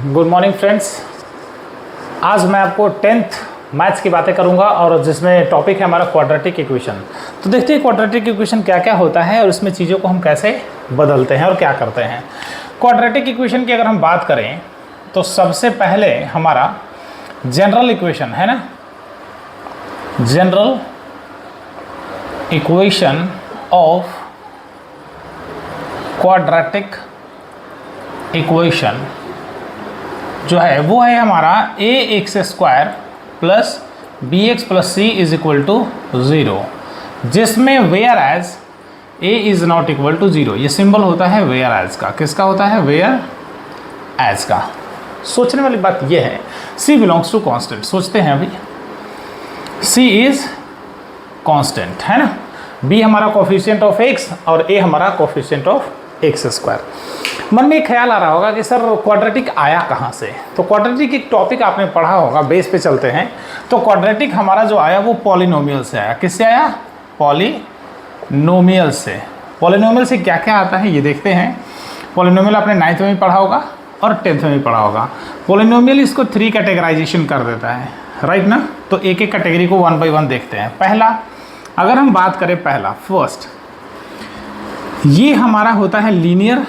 Good morning friends. आज मैं आपको 10th मैथ्स की बातें करूंगा और जिसमें टॉपिक है हमारा क्वाड्रेटिक इक्वेशन। तो देखते हैं क्वाड्रेटिक इक्वेशन क्या क्या होता है और इसमें चीज़ों को हम कैसे बदलते हैं और क्या करते हैं। क्वाड्रेटिक इक्वेशन की अगर हम बात करें तो सबसे पहले हमारा जनरल इक्वेशन है ना, general equation of quadratic equation जो है वो है हमारा a x square plus B x plus C is equal to 0, जिसमें whereas a is not equal to 0। ये सिंबल होता है वेयर एज का। किसका होता है? वेयर एज का। सोचने वाली बात ये है, सी बिलोंग्स टू कांस्टेंट। सोचते हैं अभी, सी इज कांस्टेंट है ना, बी हमारा कोफिशिएंट ऑफ एक्स और ए हमारा कोफिशिएंट ऑफ एक्स स्क्वायर। मन में एक ख्याल आ रहा होगा कि सर क्वाड्रेटिक आया कहाँ से? तो क्वाड्रेटिक एक टॉपिक आपने पढ़ा होगा, बेस पे चलते हैं। तो क्वाड्रेटिक हमारा जो आया वो पॉलिनोमियल से आया। किससे आया? पॉलिनोमियल से। पॉलिनोमियल से क्या क्या आता है ये देखते हैं। पॉलिनोमियल आपने 9th में भी पढ़ा होगा और 10th में भी पढ़ा होगा। पॉलिनोमियल इसको 3 कैटेगराइजेशन कर देता है, राइट ना। तो एक एक कैटेगरी को 1 बाय 1 देखते हैं। पहला, अगर हम बात करें पहला फर्स्ट, ये हमारा होता है लीनियर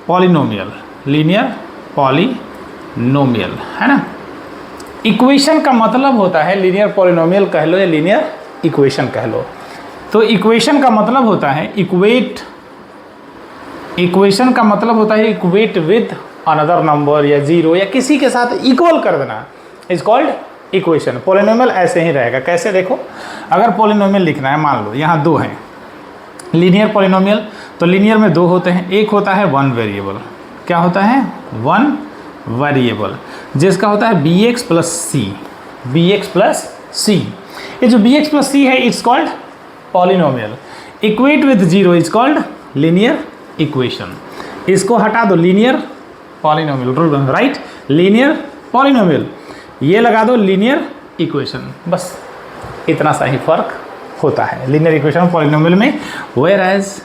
पॉलिनोमियल। लीनियर पॉलिनोमियल है ना। इक्वेशन का मतलब होता है, लीनियर पॉलिनोमियल कह लो या लीनियर इक्वेशन कह लो। तो इक्वेशन का मतलब होता है इक्वेट। इक्वेशन का मतलब होता है इक्वेट विद अनदर नंबर या जीरो या किसी के साथ इक्वल कर देना, इज कॉल्ड इक्वेशन। पॉलिनोमियल ऐसे ही रहेगा। कैसे? देखो, अगर पॉलिनोमियल लिखना है, मान लो यहाँ 2 हैं लीनियर पॉलिनोमियल, तो लीनियर में 2 होते हैं। एक होता है 1 वेरिएबल। क्या होता है? 1 वेरिएबल, जिसका होता है बी एक्स प्लस सी। बी एक्स प्लस सी, ये जो बी एक्स प्लस सी है it's called polynomial. Equate with 0 is called linear equation. इसको हटा दो, linear polynomial, right. Linear polynomial, ये लगा दो लीनियर इक्वेशन। बस इतना सा ही फर्क होता है लीनियर इक्वेशन और पॉलिनोमियल में। Whereas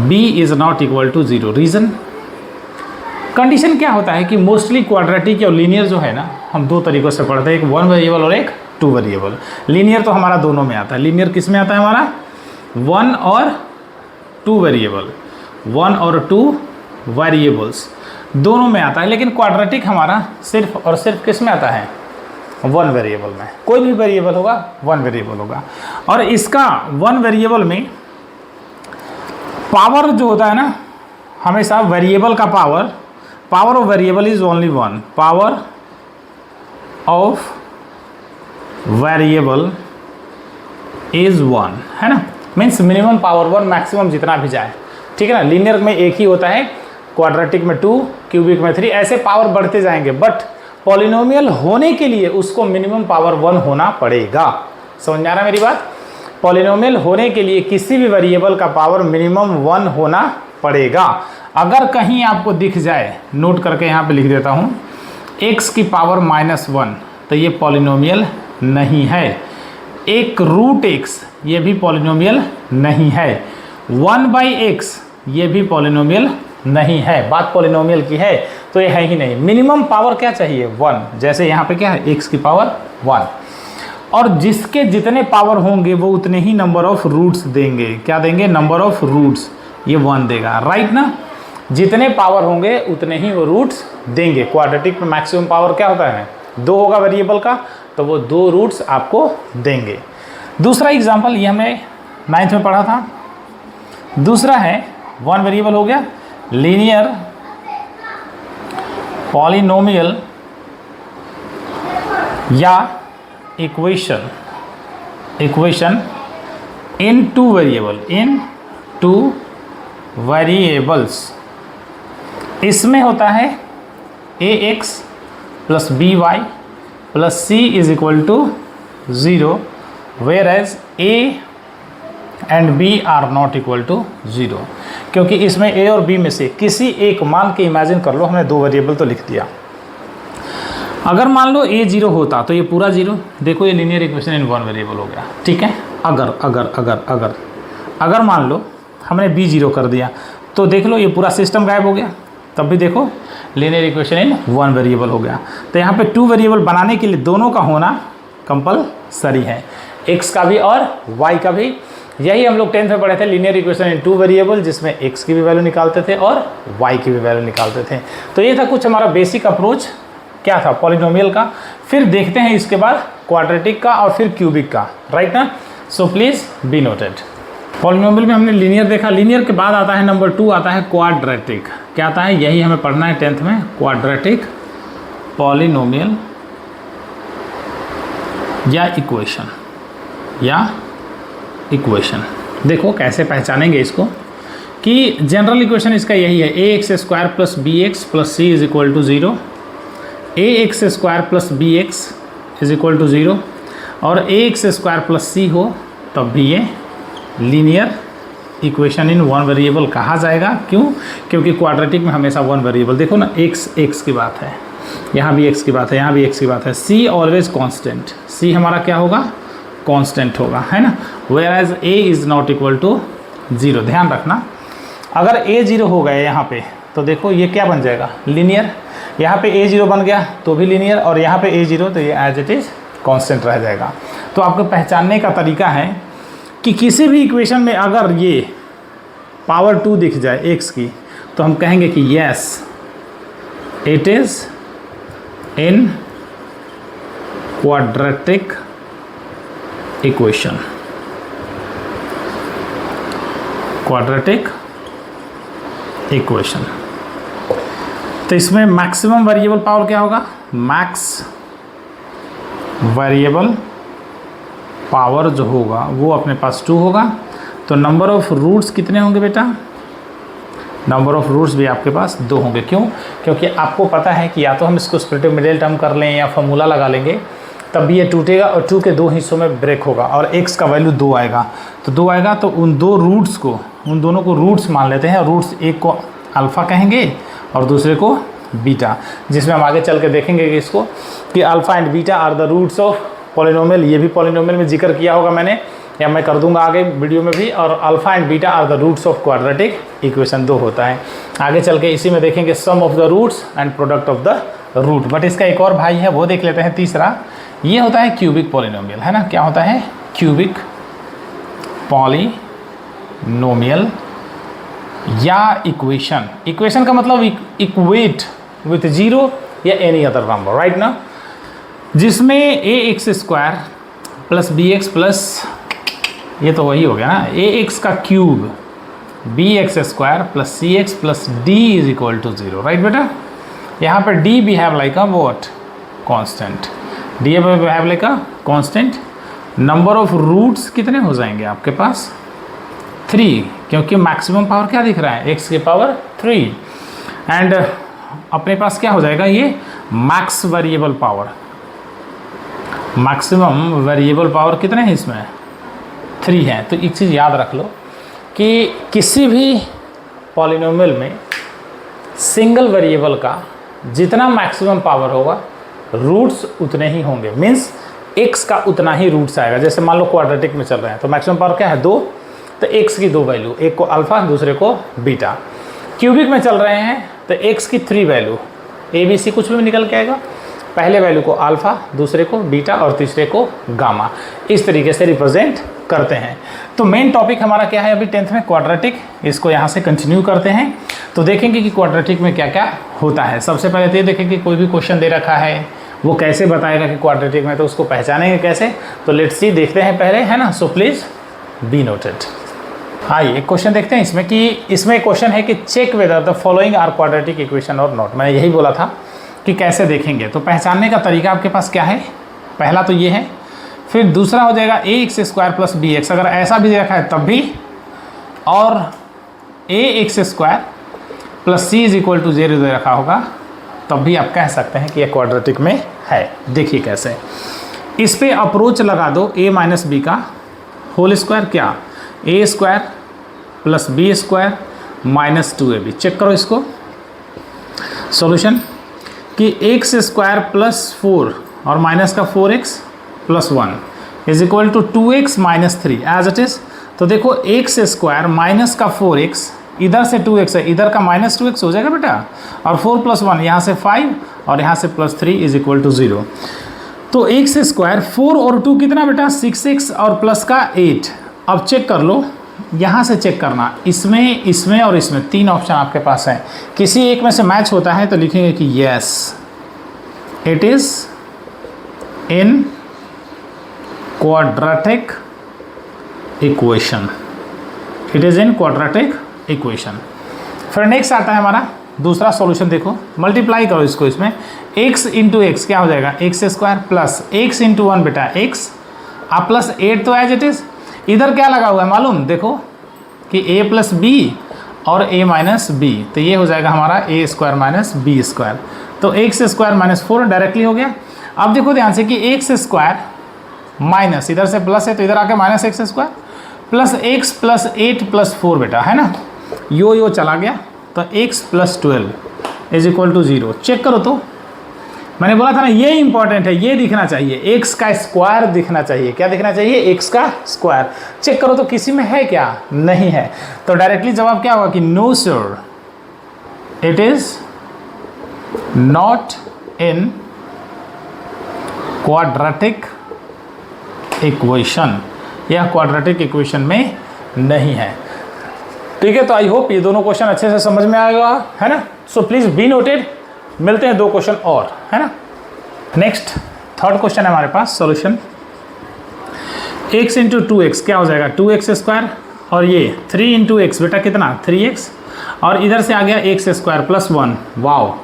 b is not equal to 0। Reason, condition क्या होता है कि मोस्टली क्वाड्रेटिक और लीनियर जो है ना, हम 2 तरीक़ों से पढ़ते हैं, एक 1 वेरिएबल और एक 2 वेरिएबल। लीनियर तो हमारा दोनों में आता है। लीनियर किस में आता है हमारा? 1 और 2 वेरिएबल, 1 और 2 वेरिएबल्स दोनों में आता है। लेकिन क्वाड्रेटिक हमारा सिर्फ और सिर्फ किस में आता है? 1 वेरिएबल में। कोई भी वेरिएबल होगा 1 वेरिएबल होगा। और इसका 1 वेरिएबल में पावर जो होता है ना, हमेशा वेरिएबल का power of variable is only 1। Power of variable is 1 है ना। मीन्स मिनिमम पावर 1, मैक्सिमम जितना भी जाए, ठीक है ना। लीनियर में एक ही होता है, क्वाड्रेटिक में 2, क्यूबिक में 3, ऐसे पावर बढ़ते जाएंगे। बट पॉलिनोमियल होने के लिए उसको मिनिमम पावर 1 होना पड़ेगा। समझ में आ रहा है मेरी बात? पॉलिनोमियल होने के लिए किसी भी वेरिएबल का पावर मिनिमम 1 होना पड़ेगा। अगर कहीं आपको दिख जाए, नोट करके यहाँ पे लिख देता हूँ, x की पावर -1, तो ये पॉलिनोमियल नहीं है। एक रूट x, ये भी पॉलिनोमियल नहीं है। 1/x, ये भी पॉलिनोमियल नहीं है। बात पॉलिनोमियल की है तो ये है ही नहीं। मिनिमम पावर क्या चाहिए? 1। जैसे यहाँ पे क्या है? x की पावर 1। और जिसके जितने पावर होंगे वो उतने ही नंबर ऑफ रूट्स देंगे। क्या देंगे? नंबर ऑफ रूट्स, ये 1 देगा, राइट ना। जितने पावर होंगे उतने ही वो रूट्स देंगे। क्वाड्रेटिक में मैक्सिमम पावर क्या होता है? 2 होगा वेरिएबल का, तो वो 2 रूट्स आपको देंगे। दूसरा एग्जाम्पल, ये हमने 9th में पढ़ा था। दूसरा है 1 वेरिएबल हो गया, लीनियर पॉलिनोमियल या equation in 2 variable, in 2 variables. इसमें होता है ax plus by plus c is equal to 0, whereas a and b are not equal to 0। क्योंकि इसमें a और b में से किसी एक, मान के इमेजिन कर लो, हमने 2 वेरिएबल तो लिख दिया। अगर मान लो a 0 होता तो ये पूरा 0। देखो ये लीनियर इक्वेशन इन 1 वेरिएबल हो गया, ठीक है। अगर अगर अगर अगर अगर मान लो हमने b 0 कर दिया तो देख लो ये पूरा सिस्टम गायब हो गया। तब भी देखो linear equation in one variable हो गया। तो यहाँ पे टू वेरिएबल बनाने के लिए दोनों का होना कंपलसरी है, x का भी और y का भी। यही हम लोग 10th में पढ़े थे, लीनियर इक्वेशन इन टू वेरिएबल, जिसमें x की भी वैल्यू निकालते थे और y की भी वैल्यू निकालते थे। तो ये था कुछ हमारा बेसिक अप्रोच क्या था पॉलिनोमियल का। फिर देखते हैं इसके बाद क्वाड्रेटिक का और फिर क्यूबिक का, राइट ना। So please be noted. Polynomial में हमने लीनियर देखा, लीनियर के बाद आता है नंबर 2 आता है क्वाड्रेटिक। क्या आता है, यही हमें पढ़ना है 10th में, क्वाड्रेटिक पॉलिनोमियल या इक्वेशन। देखो कैसे पहचानेंगे इसको कि जनरल इक्वेशन इसका यही है, ax² plus bx plus c is equal to 0, ax² plus bx is equal to 0 और ax² प्लस c हो तब भी ये linear equation in one variable कहा जाएगा। क्यों? क्योंकि क्वाड्रेटिक में हमेशा वन वेरिएबल, देखो ना x की बात है, यहाँ भी x की बात है, यहाँ भी x की बात है। c ऑलवेज कांस्टेंट, c हमारा क्या होगा, कांस्टेंट होगा, है ना। Whereas a is not equal to 0। ध्यान रखना, अगर a 0 हो गए यहाँ पे तो देखो ये क्या बन जाएगा, लीनियर। यहाँ पे a 0 बन गया तो भी लीनियर, और यहाँ पे a 0 तो ये एज इट इज़ कांस्टेंट रह जाएगा। तो आपको पहचानने का तरीका है कि किसी भी इक्वेशन में अगर ये पावर 2 दिख जाए x की तो हम कहेंगे कि yes it is in quadratic equation. तो इसमें मैक्सिमम वेरिएबल पावर क्या होगा, मैक्स वेरिएबल पावर जो होगा वो अपने पास 2 होगा। तो नंबर ऑफ रूट्स कितने होंगे बेटा, नंबर ऑफ रूट्स भी आपके पास 2 होंगे। क्यों? क्योंकि आपको पता है कि या तो हम इसको स्प्लिटिव मिडिल टर्म कर लें या फॉर्मूला लगा लेंगे, तब भी ये टूटेगा और 2 के 2 हिस्सों में ब्रेक होगा और x का वैल्यू 2 आएगा। तो 2 आएगा तो उन दो रूट्स को, उन दोनों को रूट्स मान लेते हैं। रूट्स एक को अल्फ़ा कहेंगे और दूसरे को बीटा, जिसमें हम आगे चल के देखेंगे कि इसको कि alpha and beta are the roots of polynomial. ये भी पॉलिनोमियल में जिक्र किया होगा मैंने, या मैं कर दूंगा आगे वीडियो में भी। और alpha and beta are the roots of quadratic equation 2 होता है। आगे चल के इसी में देखेंगे sum of the roots and product of the root. But इसका एक और भाई है, वो देख लेते हैं तीसरा। ये होता है क्यूबिक पॉलिनोमियल, है ना। क्या होता है, क्यूबिक पॉलिनोमियल या इक्वेशन। इक्वेशन का मतलब इक्वेट विथ 0 या एनी अदर नंबर, राइट ना। जिसमें ax² प्लस bx प्लस, ये तो वही हो गया ना, ax का cube bx² plus cx plus d is equal to 0, right बेटा। यहाँ पर d भी have like a what, constant. d have like a constant. Number of roots कितने हो जाएंगे आपके पास, 3, क्योंकि मैक्सिमम पावर क्या दिख रहा है, x की पावर 3। एंड अपने पास क्या हो जाएगा, ये max variable power, maximum variable power कितने हैं इसमें, 3 है। तो एक चीज़ याद रख लो कि किसी भी पॉलिनोमियल में सिंगल वेरिएबल का जितना मैक्सिमम पावर होगा रूट्स उतने ही होंगे। मीन्स x का उतना ही रूट्स आएगा। जैसे मान लो क्वाड्रेटिक में चल रहे हैं तो मैक्सिमम पावर क्या है, 2, तो x की 2 वैल्यू, एक को अल्फ़ा दूसरे को बीटा। क्यूबिक में चल रहे हैं तो x की 3 वैल्यू, a b c कुछ भी निकल के आएगा। पहले वैल्यू को अल्फ़ा, दूसरे को बीटा और तीसरे को गामा, इस तरीके से रिप्रेजेंट करते हैं। तो मेन टॉपिक हमारा क्या है अभी 10th में, क्वाड्रेटिक। इसको यहाँ से कंटिन्यू करते हैं तो देखेंगे कि क्वाड्रेटिक में क्या क्या होता है। सबसे पहले तो ये देखेंगे कोई भी क्वेश्चन दे रखा है वो कैसे बताएगा कि क्वाड्रेटिक में, तो उसको पहचानेंगे कैसे। तो लेट्स सी, देखते हैं पहले, है ना। So please be noted. आइए एक क्वेश्चन देखते हैं इसमें कि इसमें क्वेश्चन है कि check whether the following are quadratic equation और नॉट। मैंने यही बोला था कि कैसे देखेंगे। तो पहचानने का तरीका आपके पास क्या है, पहला तो ये है। फिर दूसरा हो जाएगा ax² प्लस bx, अगर ऐसा भी रखा है तब भी, और ax² plus c is equal to 0 दे रखा होगा तब भी आप कह सकते हैं कि यह क्वाड्रेटिक में है। देखिए कैसे, इस पे अप्रोच लगा दो a माइनस बी का होल स्क्वायर, क्या a² plus b² minus 2ab। Check करो इसको सॉल्यूशन कि x² प्लस 4 और माइनस का 4x plus 1 is equal to 2x minus 3 as it is. तो देखो x² माइनस का 4x इधर से 2x है, इधर का -2x हो जाएगा बेटा, और 4 + 1 यहाँ से 5 और यहाँ से +3 = 0। तो x स्क्वायर 4 और 2 कितना बेटा 6x और प्लस का 8। अब चेक कर लो, यहाँ से चेक करना, इसमें इसमें और इसमें 3 ऑप्शन आपके पास हैं, किसी एक में से मैच होता है तो लिखेंगे कि yes it is in quadratic equation, it is in quadratic equation. फिर नेक्स्ट आता है हमारा दूसरा सॉल्यूशन, देखो मल्टीप्लाई करो इसको, इसमें x इंटू एक्स क्या हो जाएगा x² प्लस x इंटू 1 बेटा x आप प्लस 8 तो एज इट इज़। इधर क्या लगा हुआ है मालूम, देखो कि a + b और a - b, तो ये हो जाएगा हमारा a² - b²। तो x² - 4 डायरेक्टली हो गया। अब देखो ध्यान से कि x² माइनस इधर से प्लस है तो इधर आके -x² प्लस x + 8 + 4 बेटा है ना, यो चला गया, तो x + 12 = 0। चेक करो तो मैंने बोला था ना ये इंपॉर्टेंट है, ये दिखना चाहिए, x का स्क्वायर दिखना चाहिए। क्या दिखना चाहिए? x का स्क्वायर। चेक करो तो किसी में है क्या? नहीं है। तो डायरेक्टली जवाब क्या होगा कि no sir it is not in quadratic equation, यह क्वाड्रेटिक इक्वेशन में नहीं है। ठीक है, तो आई होप ये दोनों क्वेश्चन अच्छे से समझ में आएगा, है ना। So please be noted. मिलते हैं 2 क्वेश्चन और, है ना। नेक्स्ट थर्ड क्वेश्चन है हमारे पास सॉल्यूशन। x इंटू 2x क्या हो जाएगा 2x² और ये 3 इंटू एक्स बेटा कितना 3x और इधर से आ गया x² + 1। वाओ,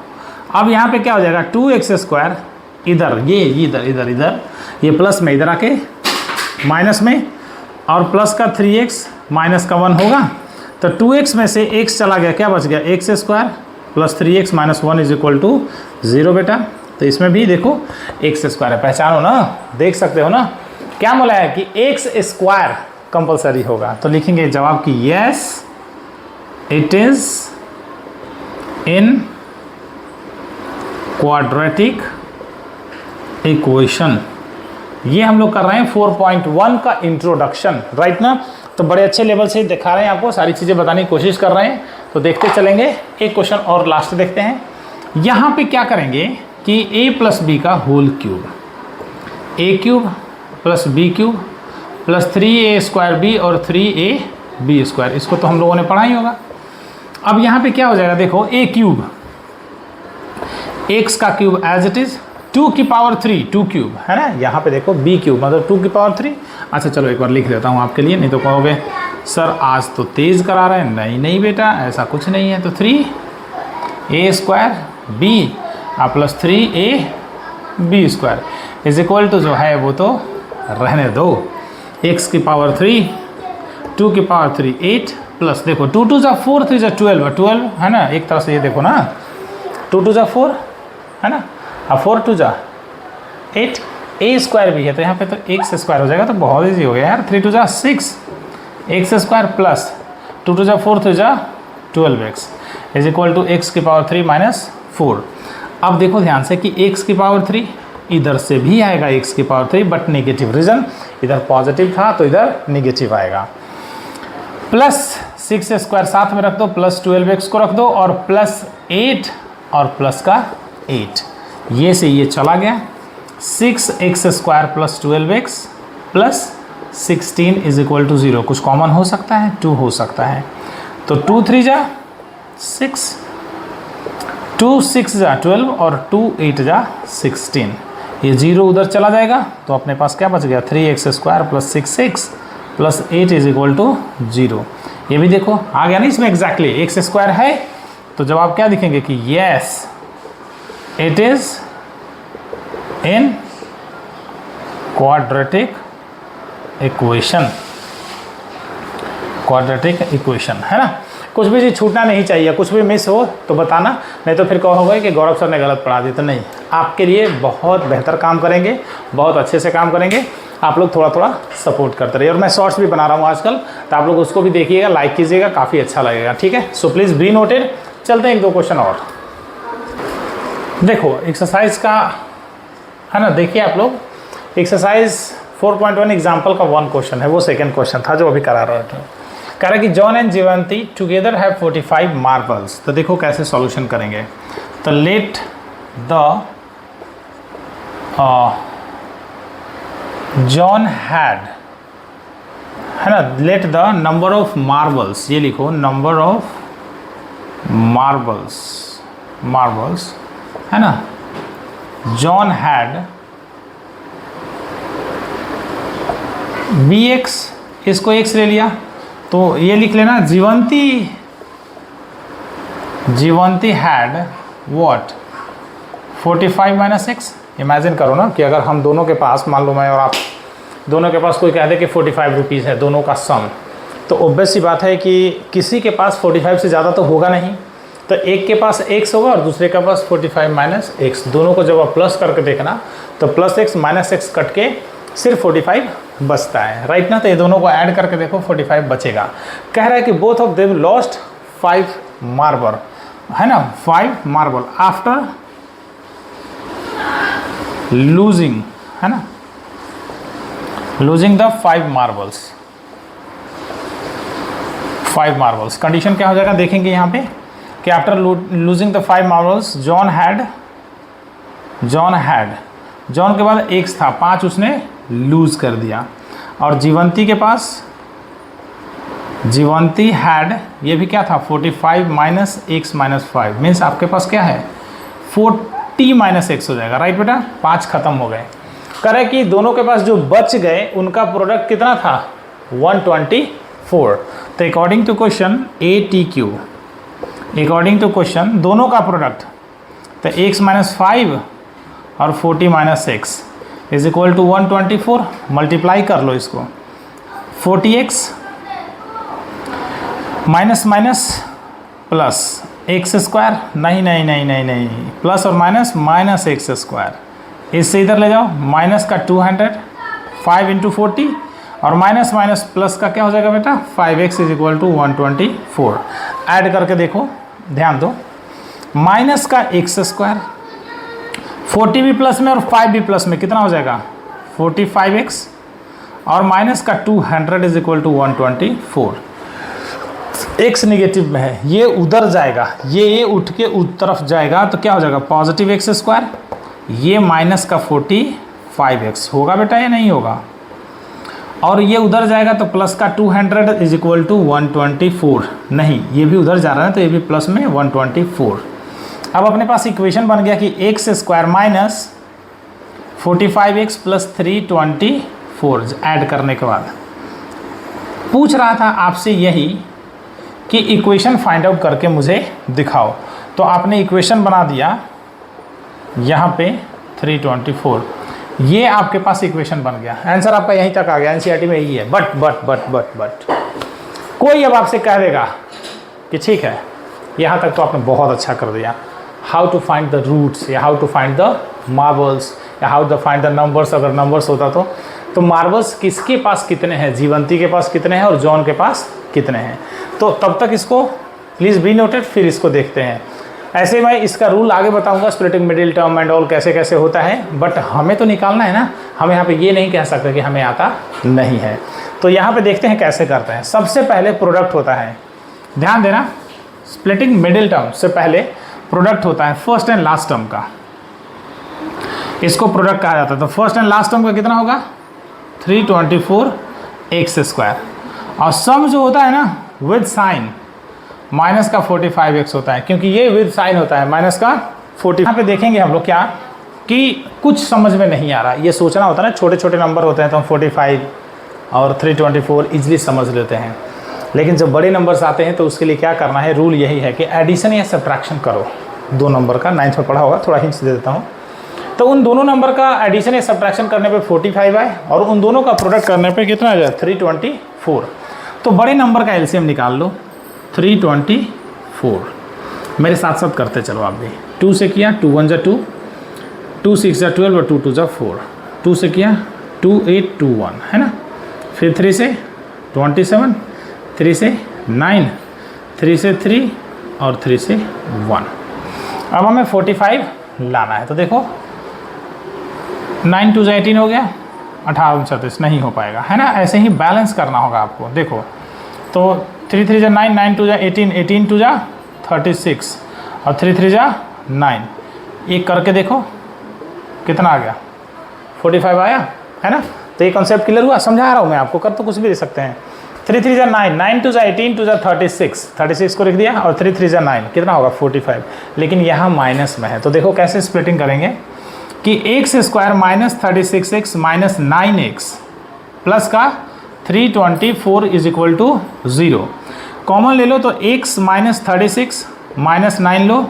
अब यहाँ पे क्या हो जाएगा 2x² इधर, ये इधर ये प्लस में इधर आके माइनस में, और प्लस का 3x माइनस का 1 होगा। तो 2x में से x चला गया, क्या बच गया x² + 3x - 1 = 0 बेटा। तो इसमें भी देखो x² है, पहचानो ना, देख सकते हो ना। क्या बोला है कि x² कंपलसरी होगा, तो लिखेंगे जवाब कि yes it is in quadratic equation. ये हम लोग कर रहे हैं 4.1 का इंट्रोडक्शन, राइट ना। तो बड़े अच्छे लेवल से दिखा रहे हैं आपको, सारी चीज़ें बताने की कोशिश कर रहे हैं, तो देखते चलेंगे। एक क्वेश्चन और लास्ट देखते हैं। यहाँ पे क्या करेंगे कि a + b का whole cube, a³ + b³ + 3a² और 3ab², इसको तो हम लोगों ने पढ़ा ही होगा। अब यहाँ पे क्या हो जाएगा, देखो a³ x का क्यूब एज इट इज़ 2 की पावर 3 2³ है ना। यहाँ पे देखो b³ मतलब 2 की पावर 3। अच्छा चलो एक बार लिख देता हूँ आपके लिए, नहीं तो कहोगे सर आज तो तेज़ करा रहे हैं। नहीं बेटा, ऐसा कुछ नहीं है। तो 3a² b + 3ab² = जो है वो तो रहने दो, x की पावर 3 2 की पावर 3 8 प्लस देखो 2 2 = 4 3 = 12 है ना। एक तरह से ये देखो ना 2 2 = 4 है ना, अब 4 2 = 8 a² भी है तो यहाँ पे तो x² हो जाएगा, तो बहुत ईजी हो गया यार। 3 2 = 6 x² प्लस 2 2 = 4 3 = 12x = x की पावर 3 - 4। अब देखो ध्यान से कि x की पावर 3 इधर से भी आएगा x की पावर 3 बट नेगेटिव, रीजन इधर पॉजिटिव था तो इधर नेगेटिव आएगा। प्लस 6² साथ में रख दो, प्लस 12x को रख दो और प्लस 8 और प्लस का 8, ये से ये चला गया। 6x² + 12x + 16 = 0। कुछ कॉमन हो सकता है, 2 हो सकता है। तो 2 3 = 6, 2 6 = 12 और 2 8 = 16। ये 0 उधर चला जाएगा तो अपने पास क्या बच गया 3x² + 6x + 8 = 0। ये भी देखो आ गया ना इसमें एग्जैक्टली x² है, तो जवाब क्या दिखेंगे कि yes it is in quadratic equation. Quadratic equation है ना। कुछ भी चीज़ छूटना नहीं चाहिए, कुछ भी मिस हो तो बताना, नहीं तो फिर कहोगे कि गौरव सर ने गलत पढ़ा दी। तो नहीं, आपके लिए बहुत बेहतर काम करेंगे, बहुत अच्छे से काम करेंगे। आप लोग थोड़ा थोड़ा सपोर्ट करते रहिए। और मैं शॉर्ट्स भी बना रहा हूँ आजकल, तो आप लोग उसको भी देखिएगा, लाइक कीजिएगा, काफ़ी अच्छा लगेगा। ठीक है, सो प्लीज़ बी नोटेड। चलते हैं 1 2 क्वेश्चन और। देखो एक्सरसाइज का है ना, देखिए आप लोग एक्सरसाइज 4.1 एग्जाम्पल का 1 क्वेश्चन है, वो सेकेंड क्वेश्चन था जो अभी करा रहा था। कह रहा है कि John and Jeevanti together have 45 marbles. तो देखो कैसे सॉल्यूशन करेंगे। तो लेट द जॉन हैड, है ना, let the number of marbles, ये लिखो नंबर ऑफ मार्बल्स, मार्बल्स, है ना, जॉन हैड bx, इसको x ले लिया तो ये लिख लेना Jeevanti had what 45 minus x. Imagine करो ना कि अगर हम दोनों के पास, मान लो मैं और आप दोनों के पास कोई कह दे कि 45 रुपीज़ है दोनों का सम, तो ऑब्वियस सी बात है कि किसी के पास 45 से ज़्यादा तो होगा नहीं। तो एक के पास x होगा और दूसरे के पास 45 माइनस एक्स। दोनों को जब आप प्लस करके देखना तो plus x minus x cut के सिर्फ 45 बचता है, राइट ना। तो ये दोनों को ऐड करके देखो 45 बचेगा। कह रहा है कि both of them lost 5 marble, है ना, 5 मार्बल आफ्टर लूजिंग, है ना, losing the 5 marbles. 5 marbles condition क्या हो जाएगा देखेंगे यहाँ पे कि after losing the 5 marbles John के बाद x था 5 उसने लूज कर दिया, और जीवंती के पास, जीवंती हैड, ये भी क्या था 45 माइनस एक्स माइनस 5 मीन्स आपके पास क्या है 40 माइनस एक्स हो जाएगा, राइट बेटा। 5 खत्म हो गए। करे कि दोनों के पास जो बच गए उनका प्रोडक्ट कितना था 124। तो according to question ATQ, according to question दोनों का प्रोडक्ट तो x माइनस 5 और 40 minus X is equal to 124। Multiply कर लो इसको, 40x minus minus plus X square, नहीं, प्लस और माइनस माइनस एक्स स्क्वायर, इससे इधर ले जाओ, माइनस का 200, 5 इंटू 40 और माइनस माइनस प्लस का क्या हो जाएगा बेटा 5x is equal to 124। Add करके देखो, ध्यान दो, माइनस का एक्स स्क्वायर, 40 भी प्लस में और 5 भी प्लस में कितना हो जाएगा 45x, और माइनस का 200 is equal to 124। x negative में है, ये उधर जाएगा, ये उठ के उस तरफ जाएगा तो क्या हो जाएगा पॉजिटिव एक्स स्क्वायर, ये माइनस का 45x होगा बेटा, ये नहीं होगा, और ये उधर जाएगा तो प्लस का 200 इज इक्वल टू 124, नहीं ये भी उधर जा रहा है तो ये भी प्लस में 124। अब अपने पास इक्वेशन बन गया कि x square minus 45x plus 324 add करने के बाद पूछ रहा था आपसे यही कि इक्वेशन फाइंड आउट करके मुझे दिखाओ। तो आपने इक्वेशन बना दिया यहाँ पे 324, ये आपके पास इक्वेशन बन गया, आंसर आपका यहीं तक आ गया, एनसीईआरटी में यही है। बट कोई अब आपसे कह देगा कि ठीक है यहाँ तक तो आपने बहुत अच्छा कर दिया, how to find the roots या how to find the marbles या how to find the numbers, अगर नंबर्स होता तो मार्बल्स किसके पास कितने हैं, जीवंती के पास कितने हैं और जॉन के पास कितने हैं। तो तब तक इसको प्लीज़ बी नोटेड, फिर इसको देखते हैं। ऐसे मैं इसका रूल आगे बताऊंगा, splitting middle term and all कैसे कैसे होता है, बट हमें तो निकालना है ना, हम यहाँ पे ये नहीं कह सकते कि हमें आता नहीं है। तो यहाँ पे देखते हैं कैसे करते हैं। सबसे पहले प्रोडक्ट होता है, ध्यान देना, स्प्लिटिंग मिडिल टर्म से पहले प्रोडक्ट होता है फर्स्ट एंड लास्ट टर्म का, इसको प्रोडक्ट कहा जाता है। तो फर्स्ट एंड लास्ट टर्म का कितना होगा 324x स्क्वायर, और सम जो होता है ना विद साइन माइनस का 45x होता है, क्योंकि ये विद साइन होता है माइनस का 40। यहाँ पे देखेंगे हम लोग क्या कि कुछ समझ में नहीं आ रहा, ये सोचना होता है ना, छोटे छोटे नंबर होते हैं तो हम 45 और 324 इजीली समझ लेते हैं, लेकिन जब बड़े नंबर्स आते हैं तो उसके लिए क्या करना है, रूल यही है कि एडिशन या सब्ट्रैक्शन करो दो नंबर का, 9th में पढ़ा होगा, थोड़ा हिंट दे देता हूँ। तो उन दोनों नंबर का एडिशन या सब्ट्रैक्शन करने पे 45 आए और उन दोनों का प्रोडक्ट करने पे कितना आ जाए 324। तो बड़े नंबर का एलसीएम निकाल लो 324, मेरे साथ साथ करते चलो आप भी। 2 से किया 2 1 जा 2, 2 6 जा 12 और 2 2 जा 4, 2 से किया 2 8 2 1, है ना, फिर 3 से 27, 3 से 9, 3 से 3 और 3 से 1। अब हमें 45 लाना है, तो देखो 9 2 जा 18 हो गया, 18 29 नहीं हो पाएगा, है ना, ऐसे ही बैलेंस करना होगा आपको। देखो तो 3 3 जा 9, 9 2 जा 18, 18 2 जा 36 और 3 3 जा 9। एक करके देखो कितना आ गया, 45 आया, है ना। तो ये कॉन्सेप्ट क्लियर हुआ, समझा रहा हूँ मैं आपको, कर तो कुछ भी दे सकते हैं। 3 3 जा 9, 9 2 जा 18, 2 जा 36, 36 को लिख दिया और 3 3 जा 9 कितना होगा 45। लेकिन यहाँ माइनस में है, तो देखो कैसे स्प्लिटिंग करेंगे कि x square minus 36x minus 9x plus का 324 इज इक्वल टू 0। कॉमन ले लो तो x माइनस 36 माइनस 9 लो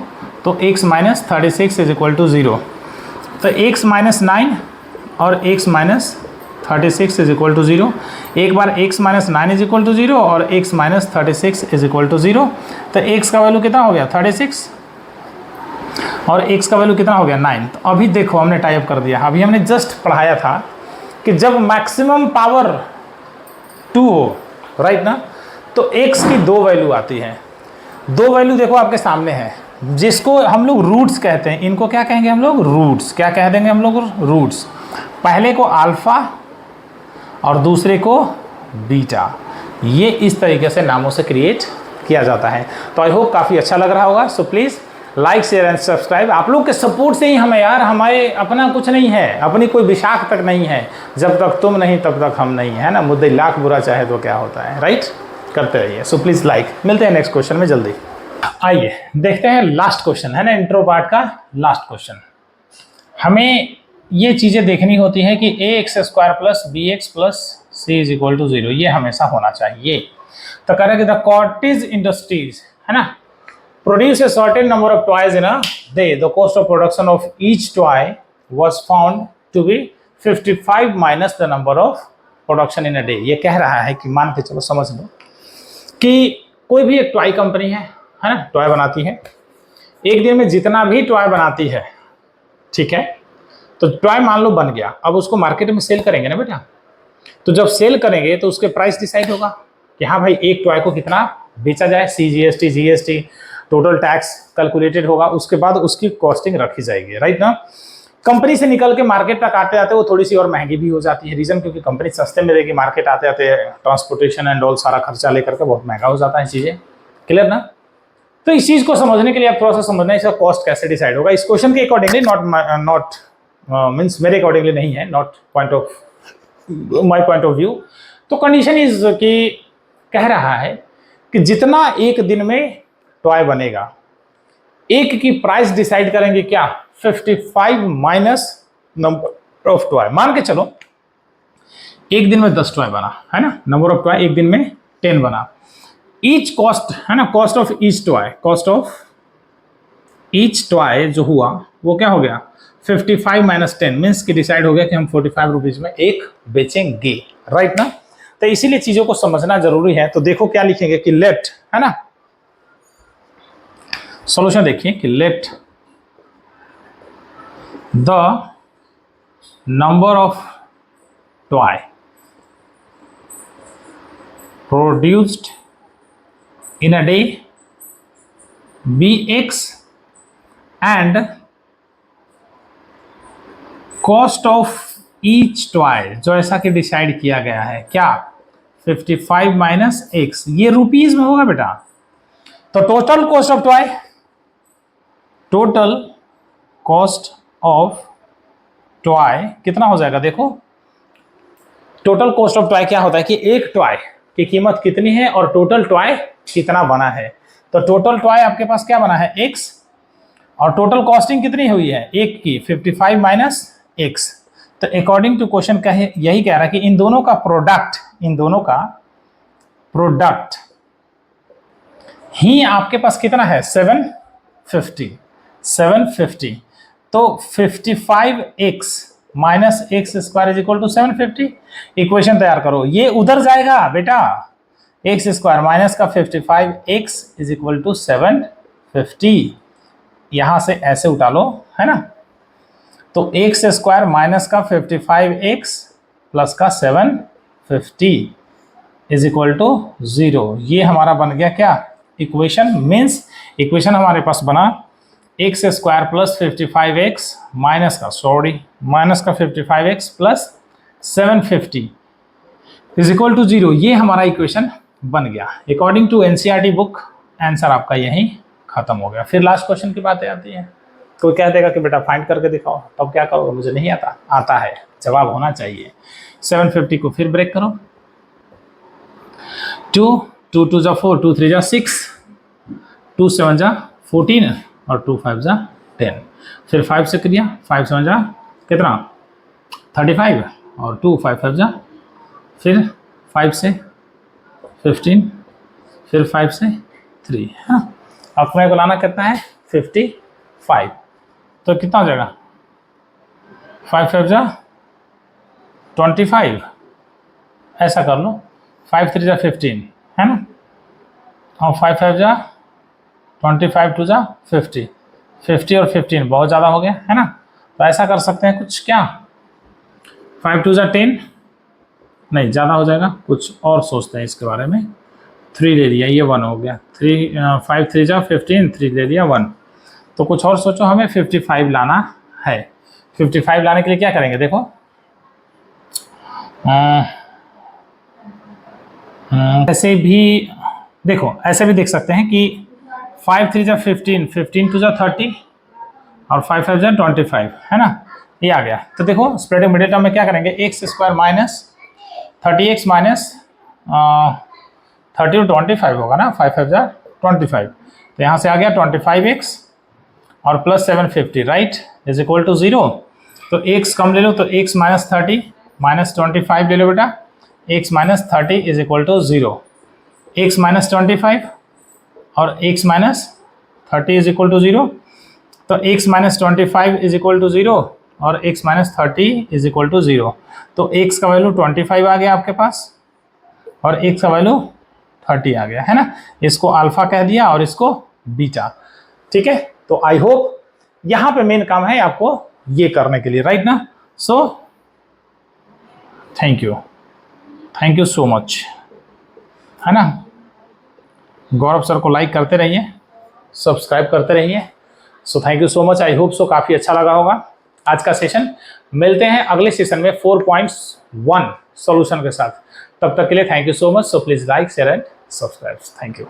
तो x minus 36 is equal to 0। तो x माइनस 9 और x minus 36 is equal to 0। एक बार x minus 9 is equal to 0 और x minus 36 is equal to 0। तो x का वैल्यू कितना हो गया 36 और x का वैल्यू कितना हो गया 9। तो अभी देखो हमने टाइप कर दिया, अभी हमने जस्ट पढ़ाया था कि जब मैक्सिमम पावर 2 हो, राइट ना, तो x की 2 वैल्यू आती है। 2 वैल्यू देखो आपके सामने है, जिसको हम लोग रूट्स कहते हैं। इनको क्या कहेंगे हम लोग, रूट्स। क्या कह देंगे हम लोग, रूट्स। पहले को अल्फा और दूसरे को बीटा, ये इस तरीके से नामों से क्रिएट किया जाता है। तो आई होप काफ़ी अच्छा लग रहा होगा। So please like share and subscribe. आप लोग के सपोर्ट से ही हमें यार, हमारे अपना कुछ नहीं है, अपनी कोई विशाख तक नहीं है। जब तक तुम नहीं तब तक हम नहीं, है ना। मुद्दे लाख बुरा चाहे तो क्या होता है, राइट। करते रहिए। So please like. मिलते हैं नेक्स्ट क्वेश्चन में जल्दी। आइए देखते हैं लास्ट क्वेश्चन, है ना, इंट्रो पार्ट का लास्ट क्वेश्चन। हमें ये चीज़ें देखनी होती हैं कि ax square plus B x plus C is equal to 0, ये हमेशा होना चाहिए। तो कह रहे हैं कि द कॉटेज इंडस्ट्रीज, है ना, produce a certain number of toys in a day. The cost of production of each toy was found to be 55 minus the number of production in a day. ये कह रहा है कि मान के चलो, समझ लो कि कोई भी एक टॉय कंपनी है ना, टॉय बनाती है। एक दिन में जितना भी टॉय बनाती है, ठीक है, तो टॉय मान लो बन गया। अब उसको मार्केट में सेल करेंगे ना बेटा, तो जब सेल करेंगे तो उसके प्राइस डिसाइड होगा कि हाँ भाई एक टॉय को कितना बेचा जाए। CGST GST total tax calculated होगा, उसके बाद उसकी कॉस्टिंग रखी जाएगी, राइट ना। कंपनी से निकल के मार्केट तक आते आते वो थोड़ी सी और महंगी भी हो जाती है। रीजन क्योंकि कंपनी सस्ते में देगी, मार्केट आते आते ट्रांसपोर्टेशन एंड ऑल सारा खर्चा लेकर के बहुत महंगा हो जाता है चीज़ें। क्लियर ना। तो इस चीज़ को समझने के लिए आप थोड़ा सा समझना है इसका कॉस्ट कैसे डिसाइड होगा। इस क्वेश्चन के अकॉर्डिंगली, नॉट मीन्स मेरे अकॉर्डिंगली नहीं है, not my point of view. तो कंडीशन इज कि कह रहा है कि जितना एक दिन में टॉय बनेगा, एक की प्राइस डिसाइड करेंगे क्या 55 माइनस नंबर ऑफ टॉय। मान के चलो एक दिन में 10 टॉय बना, है ना, नंबर ऑफ टॉय एक दिन में 10 बना। ईच कॉस्ट, है ना, cost of each toy, cost of each toy जो हुआ वो क्या हो गया 55 माइनस 10 मीन्स कि डिसाइड हो गया कि हम 45 रुपीज में एक बेचेंगे, राइट ना। तो इसीलिए चीजों को समझना जरूरी है। तो देखो क्या लिखेंगे कि लेट, है ना, सॉल्यूशन देखिए कि let the number of toy produced in a day be X and cost of each toy, जो ऐसा कि डिसाइड किया गया है क्या 55 माइनस एक्स, ये रुपीज में होगा बेटा। तो total cost of toy, total cost of toy कितना हो जाएगा। देखो टोटल कॉस्ट ऑफ टॉय क्या होता है कि एक टॉय की कीमत कितनी है और टोटल टॉय कितना बना है। तो टोटल टॉय आपके पास क्या बना है x, और टोटल कॉस्टिंग कितनी हुई है एक की 55 माइनस x। तो अकॉर्डिंग टू क्वेश्चन यही कह रहा है कि इन दोनों का प्रोडक्ट, इन दोनों का प्रोडक्ट ही आपके पास कितना है 750। तो 55x minus X square is equal to 750। Equation तैयार करो, ये उधर जाएगा बेटा, एक्स स्क्वायर माइनस का 55x इज इक्वल टू 750। यहां से ऐसे उठा लो, है ना। तो एक्स स्क्वायर माइनस का 55x प्लस का 750 इज इक्वल टू 0। ये हमारा बन गया क्या इक्वेशन, मीन्स इक्वेशन हमारे पास बना x square plus 55x minus का 55x plus 750 is equal to 0। ये हमारा इक्वेशन बन गया। According to NCERT book answer आपका यही खत्म हो गया। फिर लास्ट क्वेश्चन की बातें आती हैं। कोई कह देगा कि बेटा फाइंड करके दिखाओ, तब क्या करोगे? मुझे नहीं आता। आता है, जवाब होना चाहिए। 750 को फिर ब्रेक करो। 2 2 2 जा 4, 2 3 जा 6, 2 7 जा 14 और 2 5 जा 10। फिर 5 से क्रिया, 5 7 जा कितना 35 और 2 5 5 जा, फिर 5 से 15, फिर 5 से 3। हाँ, अपने को लाना कितना है 55। तो कितना हो जाएगा 5 5 जा 25, ऐसा कर लो। 5 3 जा 15 है ना, और 5 5 जा 25, 2 जा 50। 50 और 15 बहुत ज़्यादा हो गया है ना, तो ऐसा कर सकते हैं कुछ क्या, 5 2 जा 10, नहीं ज़्यादा हो जाएगा, कुछ और सोचते हैं इसके बारे में। 3 ले लिया, ये 1 हो गया। 5 3 जा 15, 3 ले लिया 1। तो कुछ और सोचो, हमें 55 लाना है। 55 लाने के लिए क्या करेंगे, देखो ऐसे भी देखो, ऐसे भी देख सकते हैं कि 5 3 जा 15, 15 2 जा 30 और 5 5 जा 25 है ना, ये आ गया। तो देखो स्प्रेडिंग मिडिल टर्म में क्या करेंगे, x square minus 30x minus 30 और 25 होगा ना, 5 5 जा 25। तो यहाँ से आ गया 25x और plus 750 right is equal to 0। तो x कम ले लो, तो x माइनस 30 माइनस 25 ले लो बेटा, x minus 30 is equal to 0। x minus 25 और x minus 30 is equal to 0। तो x minus 25 is equal to 0 और x minus 30 is equal to 0। तो x का वैल्यू 25 आ गया आपके पास और x का वैल्यू 30 आ गया है ना। इसको अल्फा कह दिया और इसको बीटा, ठीक है। तो आई होप यहां पे मेन काम है आपको ये करने के लिए, राइट ना। So thank you so much, है ना। गौरव सर को लाइक करते रहिए, सब्सक्राइब करते रहिए। So thank you so much, I hope so काफ़ी अच्छा लगा होगा आज का सेशन। मिलते हैं अगले सेशन में 4.1 सॉल्यूशन के साथ। तब तक के लिए thank you so much. So please like share and subscribe. Thank you.